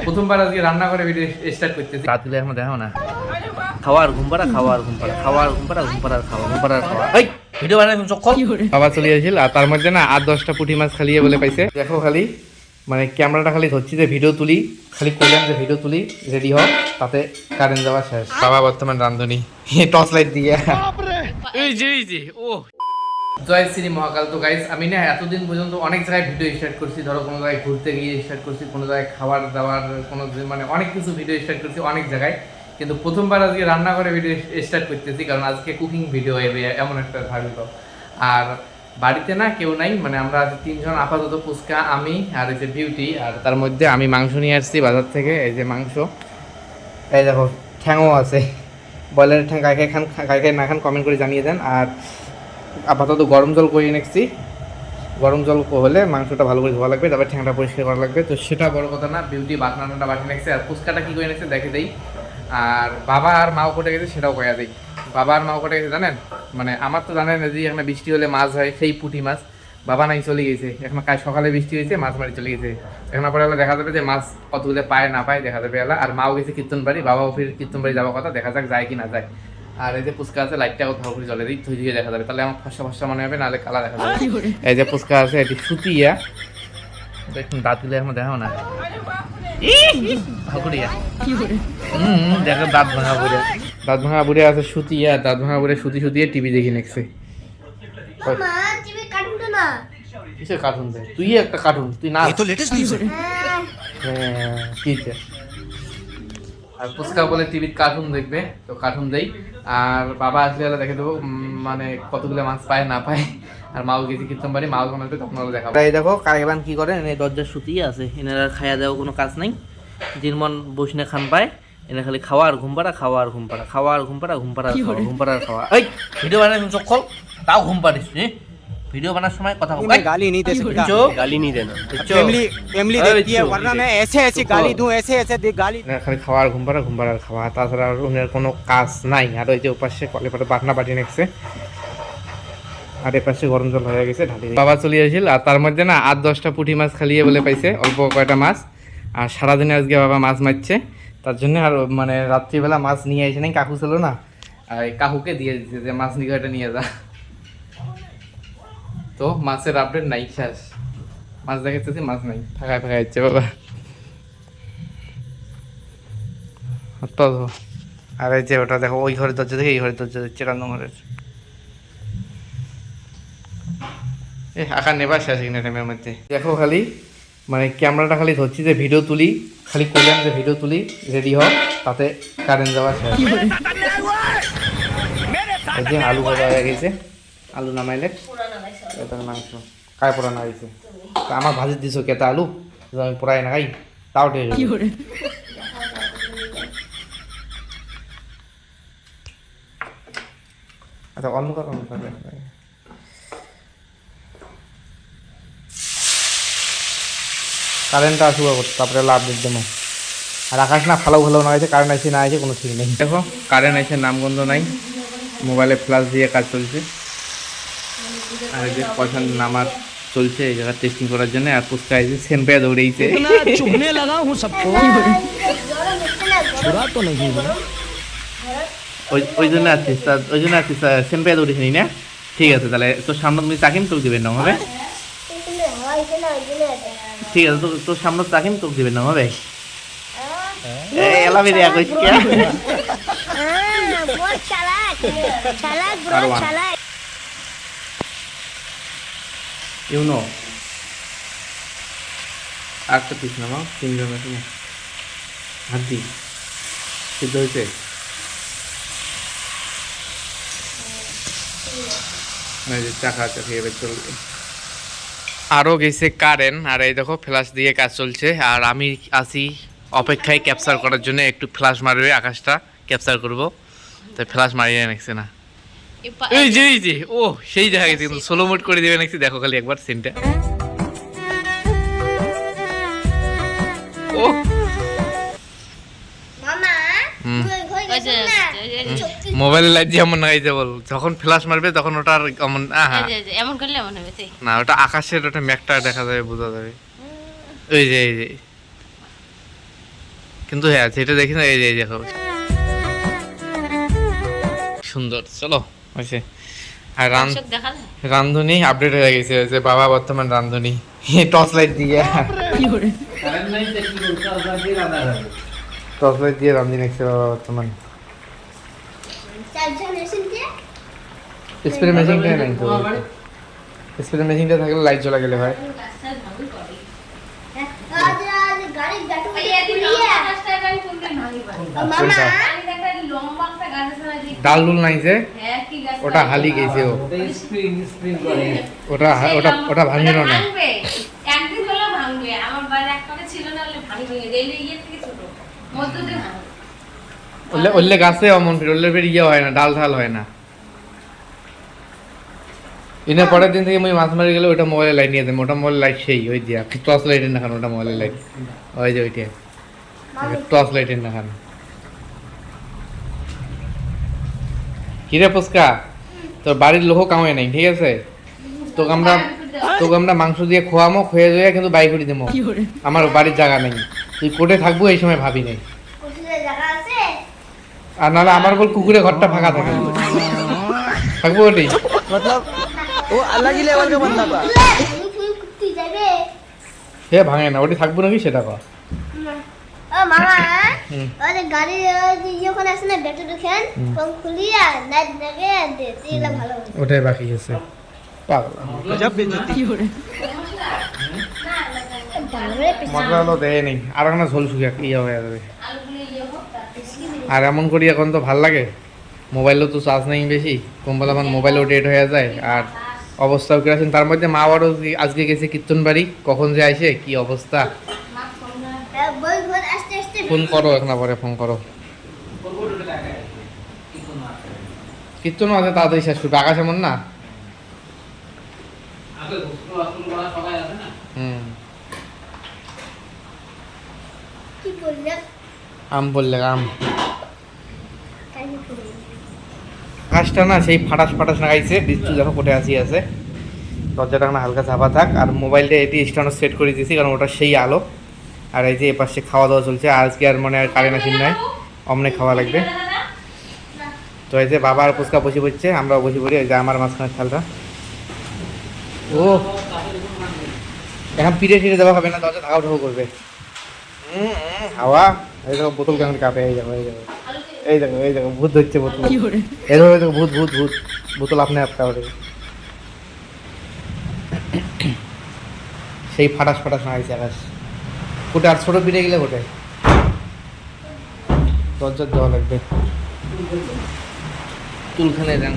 প্রথমবার আজকে রান্না করে ভিডিও স্টার্ট করতেছি। রাতুলে এখন দেখো না, খাওয়ার ঘুম পাড়া, খাওয়ার ঘুম পাড়া, খাওয়ার ঘুম পাড়া, ঘুম পাড়ার খাওয়া, ঘুম পাড়ার খাওয়া। এই ভিডিও বানাই চক্কর বাবা চলে আসছিল, আর তার মধ্যে না 8-10টা পুঁটি মাছ খালিয়ে বলে পাইছে। দেখো খালি মানে ক্যামেরাটা খালি ধরছি যে ভিডিও তুলি, খালি কইলাম যে ভিডিও তুলি, রেডি হোক, তাতে কারেন্ট যাওয়া শেষ। বাবা বর্তমান রান্ধনি টর্চ লাইট দিয়ে এই যে ও জয় শ্রী মহাকাল। তো গাইস আমি না এতদিন পর্যন্ত অনেক জায়গায় ভিডিও স্টার্ট করছি, ধরো কোনো জায়গায় ঘুরতে গিয়ে স্টার্ট করছি, কোনো জায়গায় খাবার দাবার, কোনো মানে অনেক কিছু ভিডিও স্টার্ট করছি অনেক জায়গায়, কিন্তু প্রথমবার আজকে রান্না করে ভিডিও স্টার্ট করতেছি, কারণ আজকে কুকিং ভিডিও হবে এমন একটা ভাবিল। আর বাড়িতে না কেউ নাই, মানে আমরা আজ 3 জন আপাতত, ফুচকা, আমি আর এই যে বিউটি। আর তার মধ্যে আমি মাংস নিয়ে আসছি বাজার থেকে, এই যে মাংস, এই দেখো ঠ্যাংও আছে, ব্রয়লারের ঠ্যাং। কাকে খান কাকে না খান কমেন্ট করে জানিয়ে দেন। আর আপাতত গরম জল করে নিচ্ছি, গরম জল হলে মাংসটা ভালো করে ধোয়া লাগবে, তারপর ঠ্যাংটা পরিষ্কার করা লাগবে। তো সেটা বড় কথা না, বিউটি বাটনাটা বাটি নিচ্ছে। আর ফুচকাটা কী করে নিচ্ছে দেখে দেই। আর বাবা আর মাও কোটে গেছে সেটাও কয়া দেই। বাবা আর মাও কোটে গেছে জানেন, মানে আমার তো জানেন যে এখানে বৃষ্টি হলে মাছ হয়, সেই পুঁটি মাছ। বাবা নাই চলে গেছে, এখন কাল সকালে বৃষ্টি হয়েছে, মাছ মারি চলে গেছে। এখন পরে হলে দেখা যাবে যে মাছ কতগুলো পায় না পায় দেখা যাবে এলা। আর মাও গেছে কীর্তন বাড়ি, বাবাও ফির কীর্তন বাড়ি যাওয়ার কথা, দেখা যাক যায় কি না যায়। আর এই যে ফুচকা আছে, লাইটটা ভালো করে জ্বলে দিই, ধুই দিয়ে দেখা যাবে, তাহলে আমার ফসা ফসা মনে হবে, নাহলে কালা দেখা যাবে। এই যে ফুচকা আছে, এটি সুতিয়া, দেখুন দাঁতগুলো এখন দেখো না, দেখো দাঁত ভাঙা বুড়ে, দাঁত ভাঙা বুড়ে আছে সুতিয়া, দাঁত ভাঙা বুড়ে সুতি সুতিয়ে টিভি দেখি নেছে। কিসের কার্টুন দেয়? তুই একটা কার্টুন, তুই না তো লেটেস্ট নিউজ। হ্যাঁ ঠিক আছে। আর ফুচকা বলে টিভির কার্টুন দেখবে, তো কার্টুন দেই। আর বাবা আসলে দেখে দেবো মানে কতগুলো মাছ পায় না পায়। আর মাও গেছি কীর্তন বাড়ি, মাও যখন আসবে তখন দেখাবো। এই দেখো কারেবান কি করে, এনে দরজার সুতিয়ে আছে, এনারা খাইয়া দেওয়া কোনো কাজ নাই, দিনমন বসনে খান পায়, এনে খালি খাওয়া আর ঘুম পাড়া, খাওয়া আর ঘুম পাড়া, খাওয়া আর ঘুম পাড়া, ঘুম পাড়া খাওয়া, ঘুম পাড়ার খাওয়া। এই ভিডিও বানাই চক্কর, তাও ঘুম পাড়িস वीडियो बनाने समय কথা বল, गाली नहीं दे सकता, गाली नहीं देना, फैमिली देखती है, वरना मैं ऐसे ऐसे गाली दूं, ऐसे ऐसे गाली। খালি খাওয়ার ঘুম পাড়ার খাওয়া, তাছাড়া ওনার কোনো কাজ নাই। আর ওই যে ওপাশে কলে পাটে বাটনা বাটি নেছে, আর এপাশে গরম জল হয়ে গেছে ঢালি। বাবা চলে আসছিল, আর তার মধ্যে না 8-10টা পুঁটি মাছ খালিয়ে বলে পাইছে, অল্প কয়টা মাছ। আর সারাদিনে আজকে বাবা মাছ মারছে, তার জন্য আর মানে রাত্রিবেলা মাছ নিয়ে আসে নাই, কাকু ছিল না, আর কাকুকে দিয়ে দিচ্ছে যে মাছ নিয়ে নিয়ে যা। তো মাছের আপডেট নাই, শেষ। মাছ দেখাচ্ছি, মাছ নাই, ফাঁকায় ফাঁকায় যাচ্ছে বাবা। আর এই যে ওটা দেখো, ওই ঘরের দরজা দেখে এই ঘরের দরজা দিচ্ছে, 4 নম্বরের। আঁকা নেবার শেষ কিনা টাইমের মধ্যে। দেখো খালি মানে ক্যামেরাটা খালি ধরছি যে ভিডিও তুলি, খালি কইলাম যে ভিডিও তুলি, রেডি হোক, তাতে কারেন্ট যাওয়া শেষ। এই যে আলু ভাজা হয়ে গেছে, আলু নামাইলে মাংস কায় পোড়া না হয়েছে। আমার ভাজি দিছো কেতা আলু, আমি পোড়াই না খাই, তাও ঠিক আছে। আচ্ছা অন্ধকার অন্ধকার কারেন্টটা আসুক করতো, তারপরে লাভ দিতে দেবো। আর আকাশ না ভালো ভালো না হয়েছে, কারেন্ট আছে না আছে কোনো ঠিক নেই। দেখো কারেন্ট আছে, নামগন্ধ নাই, মোবাইলে ফ্ল্যাশ দিয়ে কাজ চলছে। আর যে পয়সা নামার চলছে এই জায়গা টেস্টিং করার জন্য। আর ফুচকা এসে সেন পেয়ে দৌড়েইছে, ওই জন্য আছিস, ওই জন্য আছিস সেন পেয়ে দৌড়েছি না। ঠিক আছে তাহলে তোর সামনে তুমি চাকিম তোকে দিবেন না হবে, ঠিক আছে তোর সামনে চাকিম তোকে দিবেন না হবে। এলামি দেয়া কইস কে ইউনো আরেকটা পিস নামাও, 3 জন আছে না, হাতি সিদ্ধ হয়েছে। চাকা চাকি এবার চলবে। আরও গেছে কারেন্ট, আর এই দেখো ফ্ল্যাশ দিয়ে কাজ চলছে। আর আমি আছি অপেক্ষায় ক্যাপচার করার জন্য, একটু ফ্ল্যাশ মারবে, আকাশটা ক্যাপচার করবো, তাই ফ্ল্যাশ মারিয়ে রাখছে না। এই যে ও সেই দেখা গেছে, কিন্তু সোলো মোড করে দেবে নাকি, দেখো খালি একবার সিনটা। ও মোবাইলের লাইট দিয়ে এমন লাগাইতে বল, যখন ফ্ল্যাশ মারবে তখন ওটা আর এমন এমন করলে এমন হবে তাই না, ওটা আকাশের ওটা মেঘটা দেখা যাবে, বোঝা যাবে। এই যে কিন্তু হ্যাঁ সেটা দেখি না, এই যে দেখো সুন্দর। চলো হয়েছে। আর রান্ধুনি আপডেট হয়ে গেছে যে বাবা বর্তমান রান্ধুনি টর্চ লাইট দিয়ে টর্চ লাইট দিয়ে রান্ধি নিচ্ছে বাবা বর্তমান। স্প্রে মেশিনটা নাই তো, স্প্রে মেশিনটা থাকলে লাইট জ্বলা গেলে হয়। ডাল ডুল নাই যে ওটা হালি গেছে, ওটা ওটা ওটা ভাঙিল না। ওলে গাছে অমন ওলে ফের ইয়ে হয় না, ডাল ঢাল হয় না। এনে পরের দিন থেকে মাছ মারি গেলে ওটা মোবাইলের লাইট নিয়ে দেবো, ওটা মোবাইলের লাইট সেই ওই দিয়া টর্চ লাইটের না খান, ওটা মোবাইলের লাইট ওই যে ওইটা টর্চ লাইটের না খান। কিরে পুচকা, তোর বাড়ির লোক কামাই নাই, ঠিক আছে? তোকে আমরা মাংস দিয়ে খোয়ামো, খুয়ে দিয়ে কিন্তু বাই করে দেবো। আমার বাড়ির জায়গা নেই, তুই কোটে থাকবো এই সময় ভাবি নাই। আর নাহলে আমার বল কুকুরের ঘরটা ফাঁকা থাকে, থাকবো ওটি वो अलग ही लेवल का बंदा था হে ভাঙে না, ওটি থাকবো নাকি সেটা কর। ও মামা ওই গাড়ি ইয়ে কোন আছে না ব্যাটারি দেখেন কোন খুলিয়া লাইট লাগে দে তিলা ভালো হবে। ওটাই বাকি আছে পাগল गजब बेइज्जती মজা হলো দেয় নেই, আর একটা ঝোল শুকিয়ে ইয়ে হয়ে যাবে। আর এমন করি এখন তো ভাল লাগে, মোবাইলও তো চার্জ নেই বেশি, কোনবেলা আমার মোবাইলও ডেট হয়ে যায়। আর অবস্থাও কিরকম, তার মধ্যে মা বাবারও আজকে গেছে কীর্তন বাড়ি, কখন যে আসে কি অবস্থা। বই ঘর আস্তে আস্তে ফোন করো, এখন পরে ফোন করো। কীর্তনও আছে তাড়াতাড়ি শেষ করবে, আকাশ এমন না। কি বললে আম বললে আম কাই করে আকাশটা না সেই ফাটাস ফাটাস লাগাইছে, বিচ্ছু দেখো কোটে আসি আছে। দরজাটা না হালকা চাপা থাক। আর মোবাইলটা এটি স্ট্যান্ড সেট করে দিয়েছি, কারণ ওটা সেই আলো। আর এই যে এপাশে খাওয়া দাওয়া চলছে, আজকে আর মনে হয় কারেন্ট আসেন নয়, অমনে খাওয়া লাগবে। তো এই যে বাবা আর পুচকা বসে পড়ছে, আমরাও বসে পড়ি। এই যে আমার মাঝখানে খেলটা, ও এখন পিঠে টিড়ে দেওয়া হবে না, দরজা ধাকাও ঢাকাও করবে। হাওয়া, এই দেখো বোতল কেমন কাঁপে, এই দেখো এই দেখো ভূত ধরছে, বোতল এরকম দেখো ভূত ভূত ভূত বোতল আপনি আপকা ওঠে, সেই ফাটাস ফাটাস নাড়াইছে আকাশ। কোটে আর ছোট পিঠে গেলে কোটে দরজার দেওয়া লাগবে, তুলখানে যান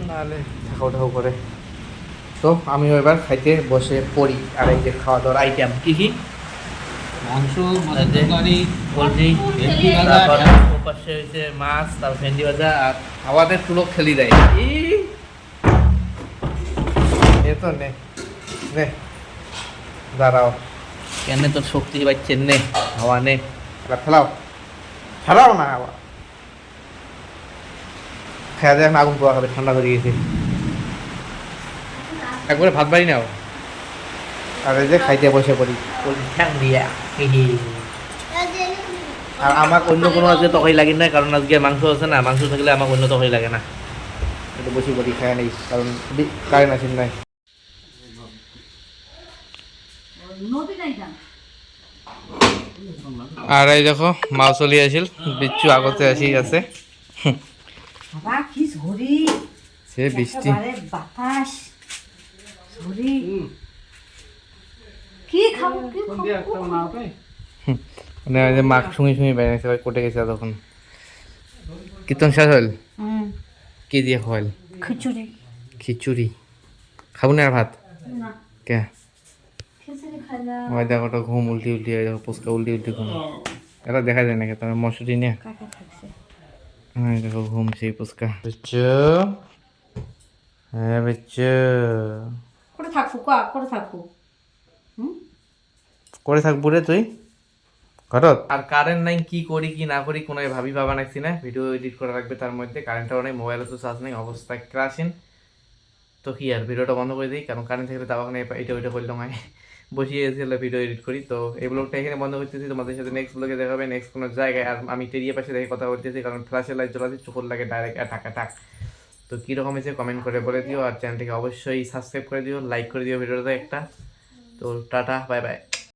নাহলে ঠাকাও ঠাকাও করে। তো আমিও এবার খাইতে বসে পড়ি। আর এই যে খাওয়া দাওয়ার আইটেম কি কি, মাংস, মাছের তরকারি, পোলট্রি, ভেন্ডি ভাজা, তারপর ওপাশে হয়েছে মাছ, তারপর ভেন্ডি ভাজা। আর আমাদের তুলো খেলি দেয় এ তো নে নে দাঁড়াও, কেন তোর শক্তি পাচ্ছেন, নে হাওয়া নে, ফেলাও ফেলাও না হাওয়া খেয়া দেয়, আগুন পোয়া খাবে, ঠান্ডা হয়ে গেছে। একবারে ভাত বাড়ি নাও। আর এই যে খাইতে বসে পড়ি ঠ্যাং দিয়া। আর আমার অন্য কোনো আজকে তরকারি লাগে না, কারণ আজকে মাংস আছে না, মাংস থাকলে আমার অন্য তরকারি লাগে না। একটু বসে পড়ি, খাই নেই, কারণ কারেন্ট আসেন নাই। আর এই দেখো মাও চলি আসিল, বিচ্ছু আগতে আসি আছে। বাবা কি ঝড়ি, সে বৃষ্টি, একেবারে বাতাস ঝড়ি। কি খাবো কি খাবো মানে ওই যে মাক শুঙি শুঙি বেড়াইছে, ওই কোটে গেছে তখন। কীর্তন শেষ হইল, কি দিয়ে খাওয়াইল? খিচুড়ি। খিচুড়ি খাবো না আর ভাত? না কে খিচুড়ি খাইলাম। ওই দেখো, ওটা ঘুম উল্টি উল্টি, দেখো পুচকা উল্টি উল্টি ঘুম। এটা দেখা যায় নাকি তোমার মশুরি নিয়ে? কাকে থাকছে হ্যাঁ দেখো ঘুম সেই পুচকা। বিচ্ছু, হ্যাঁ বিচ্ছু, করে থাকবো কা করে থাকবো। করে থাকবো রে তুই, ঘটত আর কারেন্ট নাই, কি করি কি না করি কোনো ভাবি ভাবা নাইছি না। ভিডিও এডিট করা লাগবে, তার মধ্যে কারেন্টটাও নেই, মোবাইলে তো চার্জ নেই, অবস্থা ক্রাশিন। তো কি আর ভিডিওটা বন্ধ করে দিই, কারণ কারেন্ট থাকলে তাও এটা ওইটা করলাম হয় বসিয়ে এসেছিল ভিডিও এডিট করি। তো এই ব্লগটা এখানে বন্ধ করতেছি, তোমাদের সাথে নেক্সট ব্লগে দেখা হবে নেক্সট কোনো জায়গায়। আর আমি টেরিয়া পাশে দেখে কথা বলতেছি, কারণ ফ্ল্যাশের লাইট জ্বলাতে চোখর লাগে ডাইরেক্ট টাকা। তো কীরকম হয়েছে কমেন্ট করে বলে দিও, আর চ্যানেলটিকে অবশ্যই সাবস্ক্রাইব করে দিও, লাইক করে দিও ভিডিওটা একটা। তো টাটা, বাই বাই।